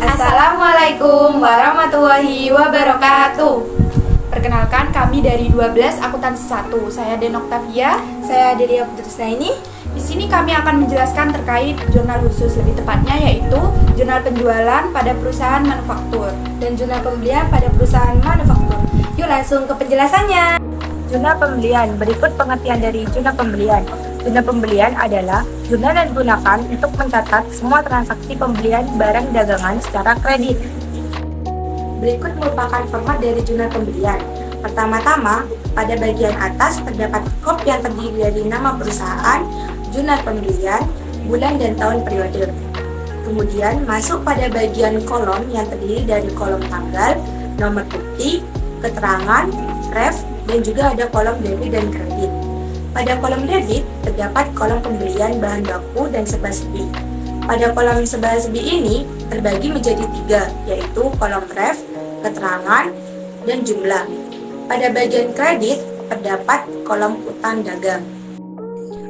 Assalamualaikum warahmatullahi wabarakatuh. Perkenalkan, kami dari 12 Akuntansi 1. Saya Denoctavia. Saya Delia Putrisnaini. Di sini kami akan menjelaskan terkait jurnal khusus, lebih tepatnya yaitu jurnal penjualan pada perusahaan manufaktur Dan jurnal pembelian pada perusahaan manufaktur. Yuk langsung ke penjelasannya. Jurnal pembelian. Berikut pengertian dari jurnal pembelian. Jurnal pembelian adalah jurnal yang digunakan untuk mencatat semua transaksi pembelian barang dagangan secara kredit. Berikut merupakan format dari jurnal pembelian. Pertama-tama, pada bagian atas terdapat kop yang terdiri dari nama perusahaan, jurnal pembelian, bulan dan tahun periode. Kemudian masuk pada bagian kolom yang terdiri dari kolom tanggal, nomor bukti, keterangan, ref, dan juga ada kolom debit dan kredit. Pada kolom debit terdapat kolom pembelian bahan baku dan serba-serbi. Pada kolom serba-serbi ini terbagi menjadi 3, yaitu kolom ref, keterangan, dan jumlah. Pada bagian kredit terdapat kolom utang dagang.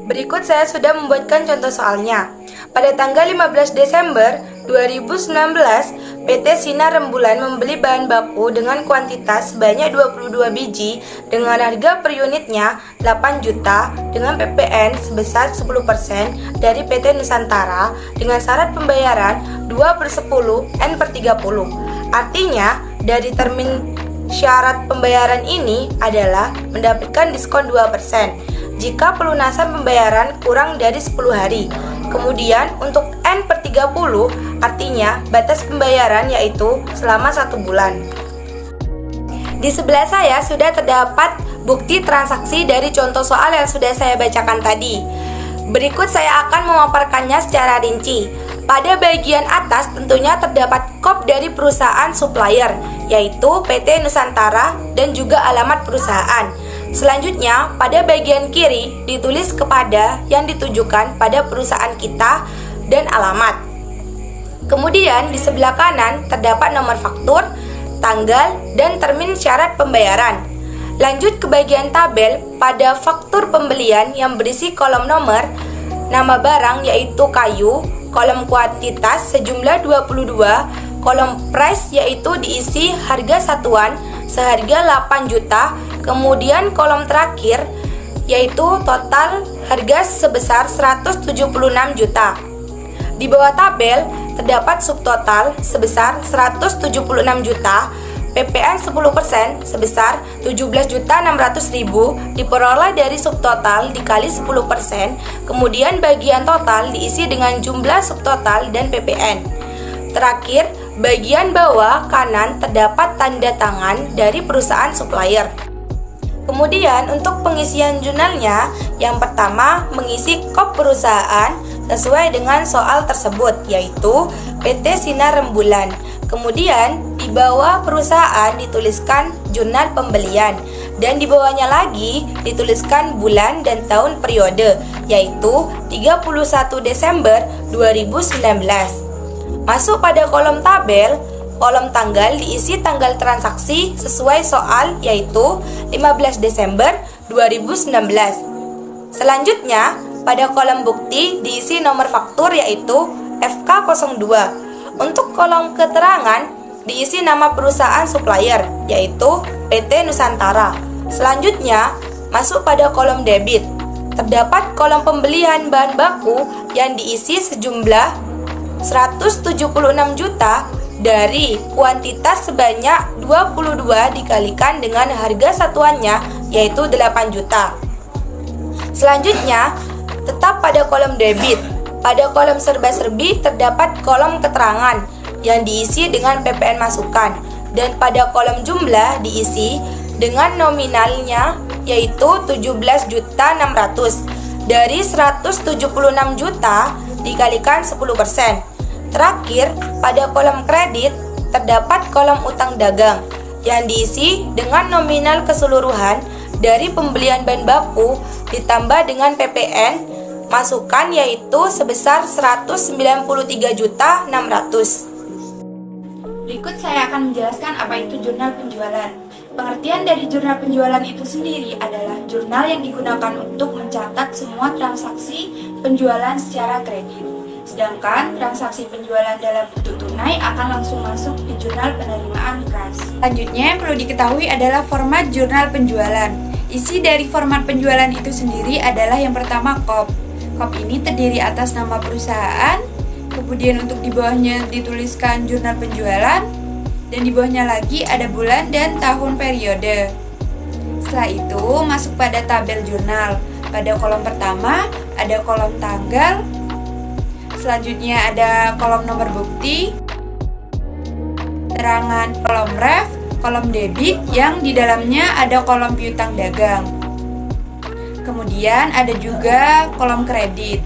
Berikut saya sudah membuatkan contoh soalnya. Pada tanggal 15 Desember 2019, PT Sinar Rembulan membeli bahan baku dengan kuantitas sebanyak 22 biji dengan harga per unitnya 8 juta dengan PPN sebesar 10% dari PT Nusantara dengan syarat pembayaran 2/10 N/30. Artinya, dari termin syarat pembayaran ini adalah mendapatkan diskon 2% jika pelunasan pembayaran kurang dari 10 hari. Kemudian untuk N/30 artinya batas pembayaran yaitu selama 1 bulan. Di sebelah saya sudah terdapat bukti transaksi dari contoh soal yang sudah saya bacakan tadi. Berikut saya akan memaparkannya secara rinci. Pada bagian atas tentunya terdapat kop dari perusahaan supplier, yaitu PT Nusantara dan juga alamat perusahaan. Selanjutnya, pada bagian kiri ditulis kepada yang ditujukan pada perusahaan kita dan alamat. Kemudian di sebelah kanan terdapat nomor faktur, tanggal, dan termin syarat pembayaran. Lanjut ke bagian tabel, pada faktur pembelian yang berisi kolom nomor, nama barang yaitu kayu, kolom kuantitas sejumlah 22, kolom price yaitu diisi harga satuan seharga 8 juta, kemudian kolom terakhir yaitu total harga sebesar 176 juta. Di bawah tabel terdapat subtotal sebesar 176 juta, PPN 10% sebesar 17.600.000 diperoleh dari subtotal dikali 10%, kemudian bagian total diisi dengan jumlah subtotal dan PPN. Terakhir, bagian bawah kanan terdapat tanda tangan dari perusahaan supplier. Kemudian untuk pengisian jurnalnya, yang pertama mengisi kop perusahaan sesuai dengan soal tersebut, yaitu PT Sinar Rembulan. Kemudian di bawah perusahaan dituliskan jurnal pembelian, dan di bawahnya lagi dituliskan bulan dan tahun periode, yaitu 31 Desember 2019. Masuk pada kolom tabel, kolom tanggal diisi tanggal transaksi sesuai soal, yaitu 15 Desember 2019. Selanjutnya, pada kolom bukti diisi nomor faktur yaitu FK02. Untuk kolom keterangan diisi nama perusahaan supplier yaitu PT Nusantara. Selanjutnya, masuk pada kolom debit. Terdapat kolom pembelian bahan baku yang diisi sejumlah 176 juta dari kuantitas sebanyak 22 dikalikan dengan harga satuannya yaitu 8 juta. Selanjutnya, tetap pada kolom debit. Pada kolom serba-serbi terdapat kolom keterangan yang diisi dengan PPN masukan, dan pada kolom jumlah diisi dengan nominalnya yaitu 17.600 dari 176 juta dikalikan 10%. Terakhir, pada kolom kredit terdapat kolom utang dagang yang diisi dengan nominal keseluruhan dari pembelian bahan baku ditambah dengan PPN masukan yaitu sebesar 193.600. Berikut saya akan menjelaskan apa itu jurnal penjualan. Pengertian dari jurnal penjualan itu sendiri adalah jurnal yang digunakan untuk mencatat semua transaksi penjualan secara kredit. Sedangkan transaksi penjualan dalam bentuk tunai akan langsung masuk di jurnal penerimaan kas. Selanjutnya yang perlu diketahui adalah format jurnal penjualan. Isi dari format penjualan itu sendiri adalah yang pertama KOP. KOP ini terdiri atas nama perusahaan, kemudian untuk di bawahnya dituliskan jurnal penjualan, dan di bawahnya lagi ada bulan dan tahun periode. Setelah itu masuk pada tabel jurnal. Pada kolom pertama ada kolom tanggal, selanjutnya ada kolom nomor bukti, keterangan kolom ref, kolom debit yang di dalamnya ada kolom piutang dagang. Kemudian ada juga kolom kredit.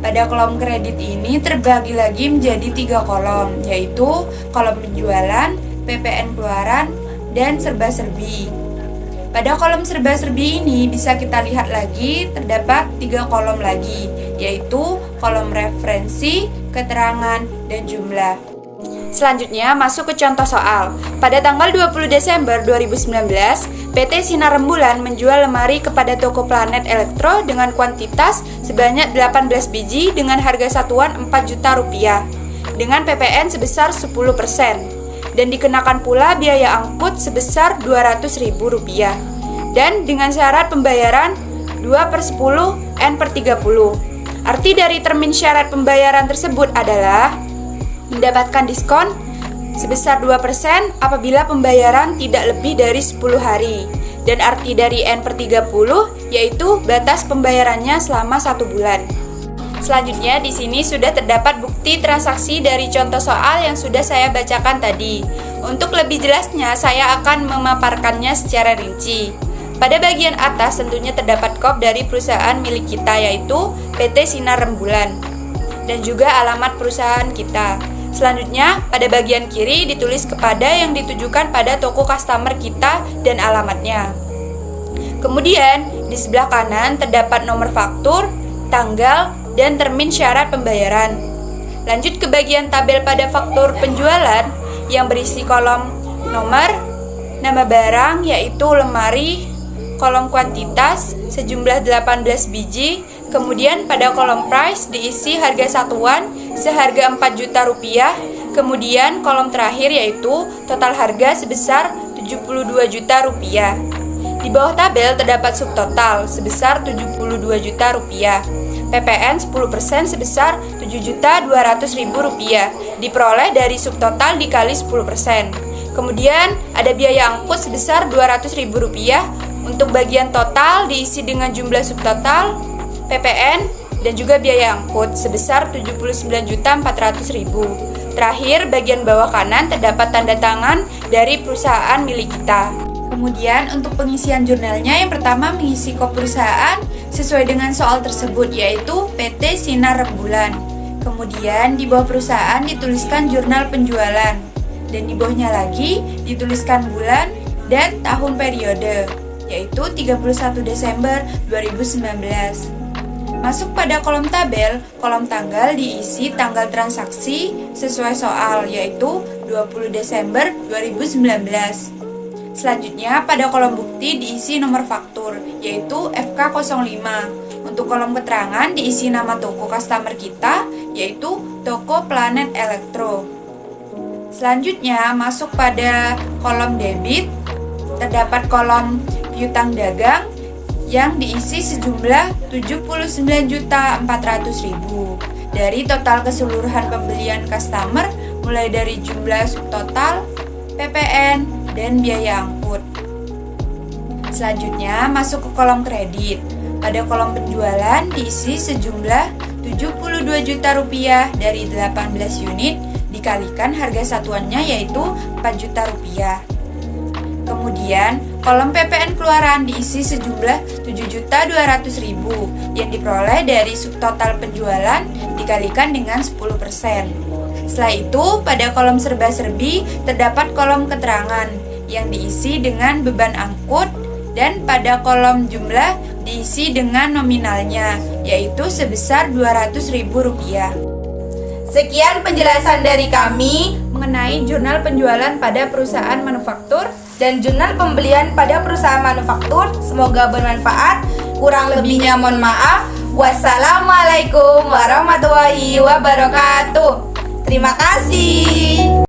Pada kolom kredit ini terbagi lagi menjadi 3 kolom, yaitu kolom penjualan, PPN keluaran, dan serba-serbi. Pada kolom serba-serbi ini bisa kita lihat lagi terdapat 3 kolom lagi, yaitu kolom referensi, keterangan, dan jumlah. Selanjutnya masuk ke contoh soal. Pada tanggal 20 Desember 2019, PT Sinar Rembulan menjual lemari kepada toko Planet Elektro dengan kuantitas sebanyak 18 biji dengan harga satuan Rp4.000.000 dengan PPN sebesar 10% dan dikenakan pula biaya angkut sebesar Rp200.000 dan dengan syarat pembayaran 2/10 N/30. Arti dari termin syarat pembayaran tersebut adalah mendapatkan diskon sebesar 2% apabila pembayaran tidak lebih dari 10 hari. Dan arti dari N/30 yaitu batas pembayarannya selama 1 bulan. Selanjutnya di sini sudah terdapat bukti transaksi dari contoh soal yang sudah saya bacakan tadi. Untuk lebih jelasnya saya akan memaparkannya secara rinci. Pada bagian atas tentunya terdapat KOP dari perusahaan milik kita yaitu PT Sinar Rembulan dan juga alamat perusahaan kita. Selanjutnya, pada bagian kiri ditulis kepada yang ditujukan pada toko customer kita dan alamatnya. Kemudian, di sebelah kanan terdapat nomor faktur, tanggal, dan termin syarat pembayaran. Lanjut ke bagian tabel pada faktur penjualan yang berisi kolom nomor, nama barang yaitu lemari, kolom kuantitas sejumlah 18 biji, kemudian pada kolom price diisi harga satuan seharga Rp4.000.000, kemudian kolom terakhir yaitu total harga sebesar Rp72.000.000. Di bawah tabel terdapat subtotal sebesar Rp72.000.000, PPN 10% sebesar Rp7.200.000 diperoleh dari subtotal dikali 10%. Kemudian ada biaya angkut sebesar Rp200.000 untuk bagian total diisi dengan jumlah subtotal, PPN, dan juga biaya angkut sebesar Rp79.400.000. Terakhir, bagian bawah kanan terdapat tanda tangan dari perusahaan milik kita. Kemudian untuk pengisian jurnalnya yang pertama mengisi KOP perusahaan sesuai dengan soal tersebut yaitu PT Sinar Rembulan. Kemudian di bawah perusahaan dituliskan jurnal penjualan dan di bawahnya lagi dituliskan bulan dan tahun periode yaitu 31 Desember 2019. Masuk pada kolom tabel, kolom tanggal diisi tanggal transaksi sesuai soal yaitu 20 Desember 2019. Selanjutnya pada kolom bukti diisi nomor faktur yaitu FK05. Untuk kolom keterangan diisi nama toko customer kita yaitu toko Planet Elektro. Selanjutnya masuk pada kolom debit, terdapat kolom piutang dagang yang diisi sejumlah Rp79.400.000 dari total keseluruhan pembelian customer mulai dari jumlah subtotal, PPN, dan biaya angkut. Selanjutnya masuk ke kolom kredit. Pada kolom penjualan diisi sejumlah Rp72 juta dari 18 unit dikalikan harga satuannya yaitu Rp4 juta. Kemudian, kolom PPN keluaran diisi sejumlah Rp7.200.000 yang diperoleh dari subtotal penjualan dikalikan dengan 10%. Setelah itu, pada kolom serba-serbi terdapat kolom keterangan yang diisi dengan beban angkut dan pada kolom jumlah diisi dengan nominalnya yaitu sebesar Rp200.000. Sekian penjelasan dari kami Mengenai jurnal penjualan pada perusahaan manufaktur dan jurnal pembelian pada perusahaan manufaktur. Semoga bermanfaat. Kurang lebihnya mohon maaf. Wassalamualaikum warahmatullahi wabarakatuh. Terima kasih.